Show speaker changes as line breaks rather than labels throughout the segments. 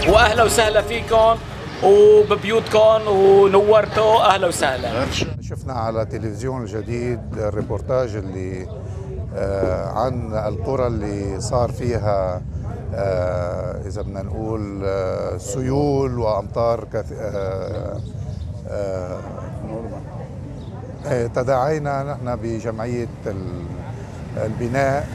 واهلا وسهلا فيكم وببيوتكم ونورتوا. اهلا وسهلا.
شفنا على تلفزيون الجديد الريبورتاج اللي عن القرى اللي صار فيها اذا بدنا نقول سيول وامطار تداعينا نحن بجمعيه البناء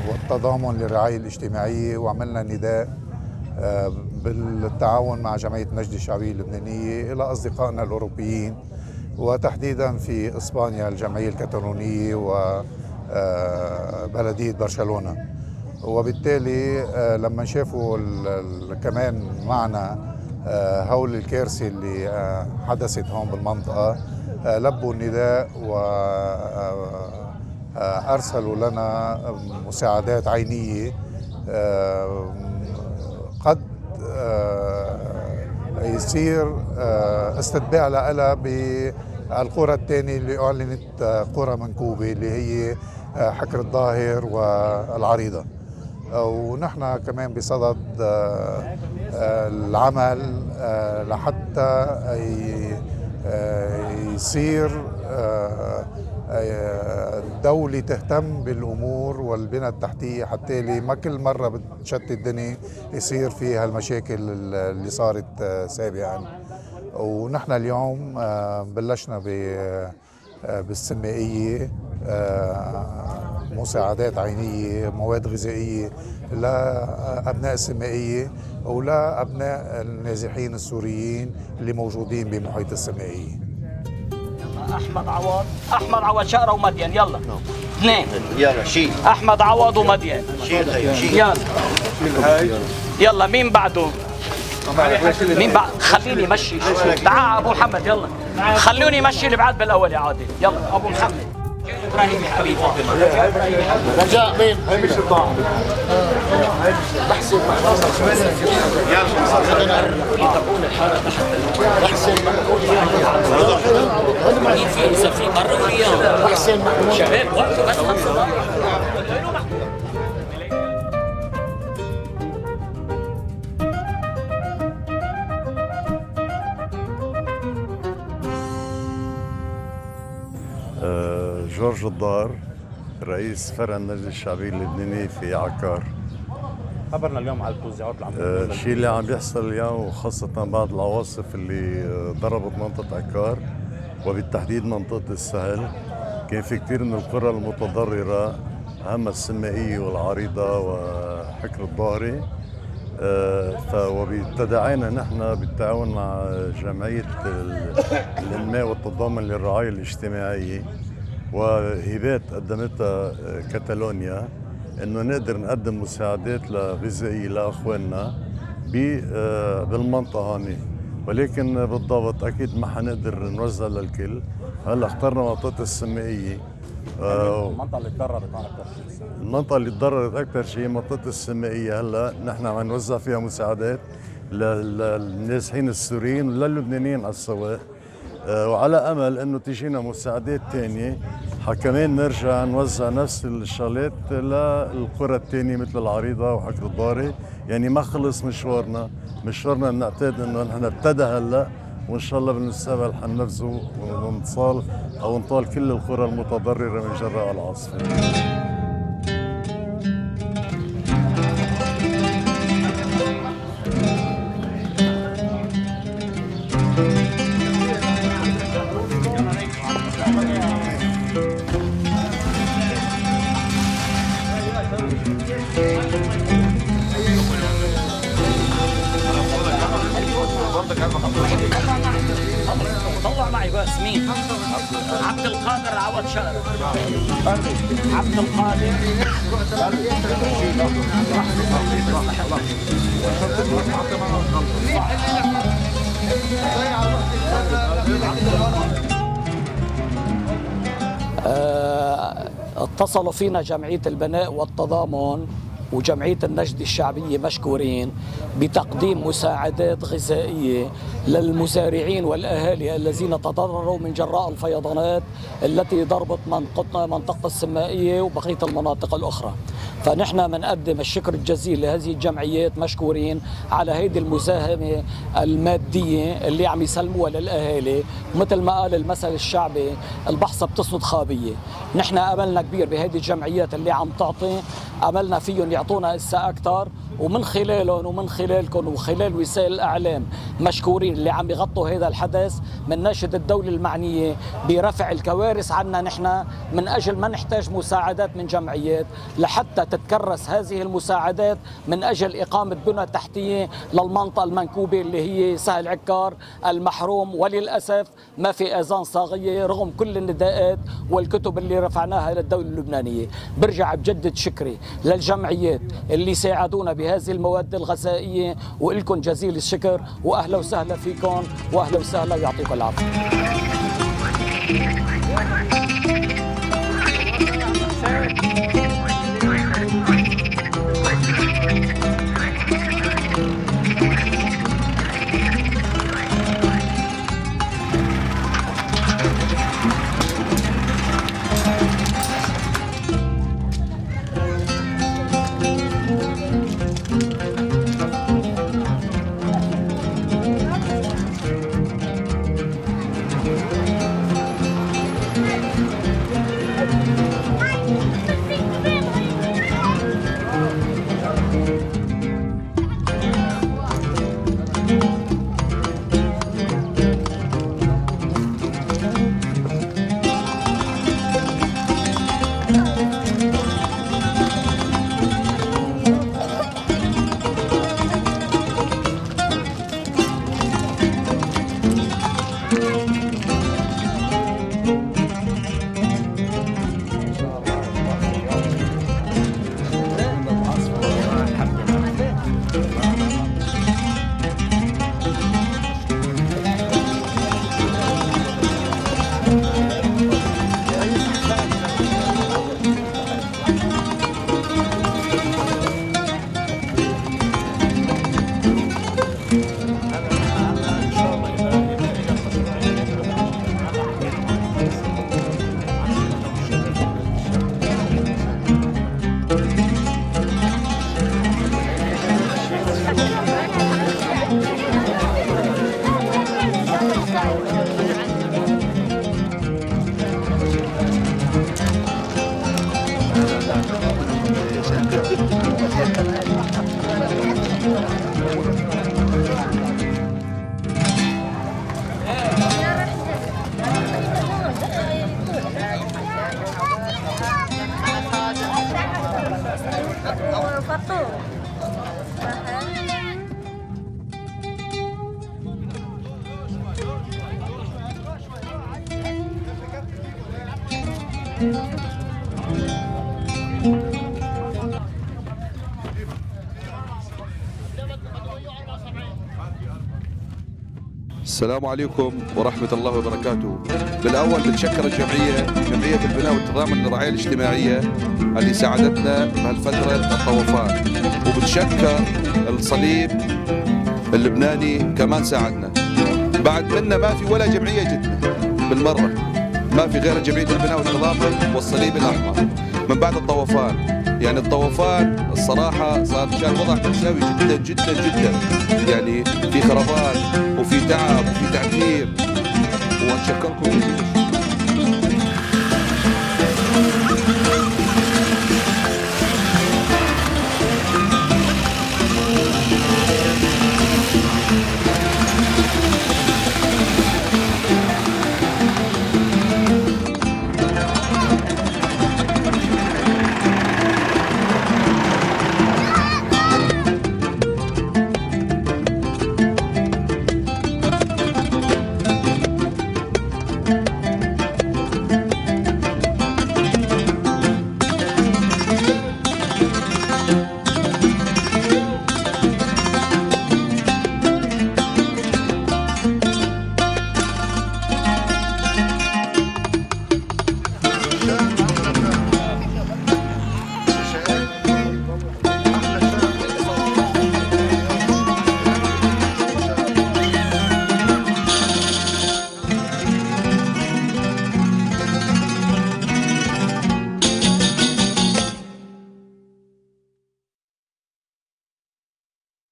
والتضامن للرعايه الاجتماعيه وعملنا نداء بالتعاون مع جمعية نجدة الشعبية اللبنانية إلى أصدقائنا الأوروبيين وتحديدا في إسبانيا الجمعية الكتالونية وبلدية برشلونة. وبالتالي لما شافوا كمان معنا هول الكارثة اللي حدثت هون بالمنطقة لبوا النداء وأرسلوا لنا مساعدات عينية قد يصير استتباع لها القرى الثانية اللي أعلنت قرى منكوبة اللي هي حكر الظاهر والعريضة. ونحن كمان بصدد العمل لحتى يصير الدولة تهتم بالأمور والبنى التحتية، حتى اللي ما كل مرة بتشتت الدنيا يصير فيها المشاكل اللي صارت سابقا. ونحن اليوم بلشنا بالسمائية، مساعدات عينية، مواد غذائية لأبناء السمائية ولأبناء النازحين السوريين اللي موجودين بمحيط السمائية.
أحمد عوض شقرة ومدين، يلا اثنين،
يلا شيل
أحمد عوض ومدين،
شيل
يلا مين بعده؟ مين بعد؟ خليني مشي. تعال أبو محمد، يلا خلوني مشي اللي بعد بالأول يا عادل. يلا أبو محمد. إبراهيم حبيبي.
رجاء مين؟ هي مش الطاعة. بحسن
مين في إذا في مرة وياه؟
بحسن
شباب وقفوا بس 5 دقائق.
جورج الدار، رئيس فرع النجدة الشعبية اللبناني في عكار.
خبرنا اليوم على التوزيعات اللي عم
الشيء اللي عم بيحصل اليوم، وخاصة بعد العواصف اللي ضربت منطقة عكار وبالتحديد منطقة السهل، كان في كثير من القرى المتضررة، أهمها السمائية والعريضة وحكر الظاهري. وبتداعينا نحن بالتعاون مع جمعية الإنماء والتضامن للرعاية الاجتماعية وهبات قدمتها كاتالونيا، انه نقدر نقدم مساعدات غذائية لاخواننا بالمنطقة هون. ولكن بالضبط اكيد ما حنقدر نوزع للكل. هلا اخترنا منطقة السمائية.
المنطقة اللي تضررت أكثر شيء.
المنطقة اللي تضررت أكثر شيء منطقة السمائية. هلا نحن عم نوزع فيها مساعدات للنازحين السوريين وللبنانيين على السواء، وعلى امل انه تجينا مساعدات ثانيه كمان نرجع نوزع نفس الشغلات للقرى الثانيه مثل العريضه وحكر الظاهري. يعني ما خلص مشوارنا بنعتقد انه نحن ابتدى هلا، وان شاء الله بالمستقبل حننفذه ونطال كل القرى المتضرره من جراء العاصفه.
طلع معي بس مين؟ عبد القادر عوض شقر. عبد القادر. اتصلوا فينا جمعية البناء والتضامن وجمعية النجدة الشعبية مشكورين بتقديم مساعدات غذائية للمزارعين والأهالي الذين تضرروا من جراء الفيضانات التي ضربت منطقة السمائية وبقية المناطق الأخرى. فنحن بنقدم الشكر الجزيل لهذه الجمعيات مشكورين على هذه المساهمة المادية اللي عم يسلموها للأهالي. مثل ما قال المثل الشعبي، البحصة بتسند خابية. نحن أملنا كبير بهذه الجمعيات اللي عم تعطي، أملنا فيهم يعطونا إسا أكثر، ومن خلالهم ومن خلالكم وخلال وسائل الإعلام مشكورين اللي عم يغطوا هذا الحدث. من ناشد الدولة المعنية برفع الكوارث عنا نحن من أجل ما نحتاج مساعدات من جمعيات لحتى تتكرس هذه المساعدات من أجل إقامة بنى تحتية للمنطقة المنكوبة اللي هي سهل عكار المحروم. وللأسف ما في آذان صاغية رغم كل النداءات والكتب اللي رفعناها للدولة اللبنانية. برجع بجدد شكري للجمعيات اللي ساعدونا بهذه المواد الغذائية، وإلكم جزيل الشكر، وأهلا وسهلا فيكم، وأهلا وسهلا ويعطيكم العافية.
السلام عليكم ورحمة الله وبركاته. بالأول بتشكر جمعية البناء والتضامن للرعاية الاجتماعية اللي ساعدتنا بهالفترة الطوفان، وبتشكر الصليب اللبناني كمان ساعدنا. بعد منا ما في ولا جمعية جتنا بالمرة، ما في غير جمعية البناء والتضامن والصليب الأحمر من بعد الطوفان. يعني الطوفان الصراحة صار كان وضع مأساوي جدا جدا جدا، يعني في خرابات وفي تعب وفي تعذيب، ونشكركم جزيلا.